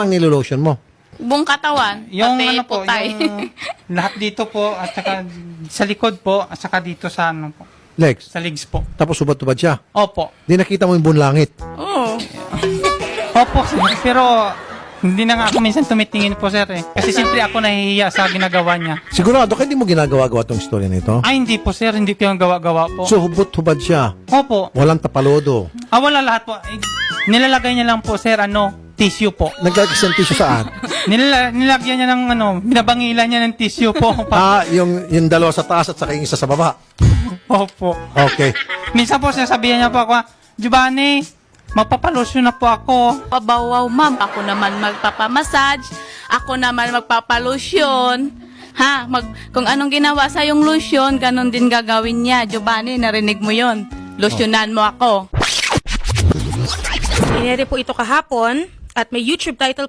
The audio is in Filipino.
ang nilolotion mo? Buong katawan. Yung pati ano po, putay. yung lahat dito po, at saka sa likod po, at saka dito sa ano po, Legs. sa legs po. Tapos hubad-hubad siya. Opo. Di nakita mo yung bunlangit. Oo. Opo, sir. Pero hindi na nga ako minsan tumitingin po, sir. Kasi siyempre ako nahihiya sa ginagawa niya. Sigurado ka hindi mo ginagawa-gawa tong istorya na ito? Ay, hindi po, sir. Hindi ko yung gawa-gawa po. So, hubot-hubad siya. Opo. Walang tapalodo. Wala lahat po. Nilalagay niya lang po, sir, tissue po. Nagkakisang tissue saan? Nilagyan niya ng binabangilan niya ng tissue po. Yung dalawa sa taas at saka yung isa sa baba. Opo. Okay. Minsan po, sasabihan niya po ako, Giovanni, magpapalusyon na po ako. Pabawaw, ma'am. Ako naman magpapamassage. Ako naman magpapalusyon. Ha? Kung anong ginawa sa yung lotion, ganun din gagawin niya. Giovanni, narinig mo yon. Lotionan mo ako. Inere po ito kahapon at may YouTube title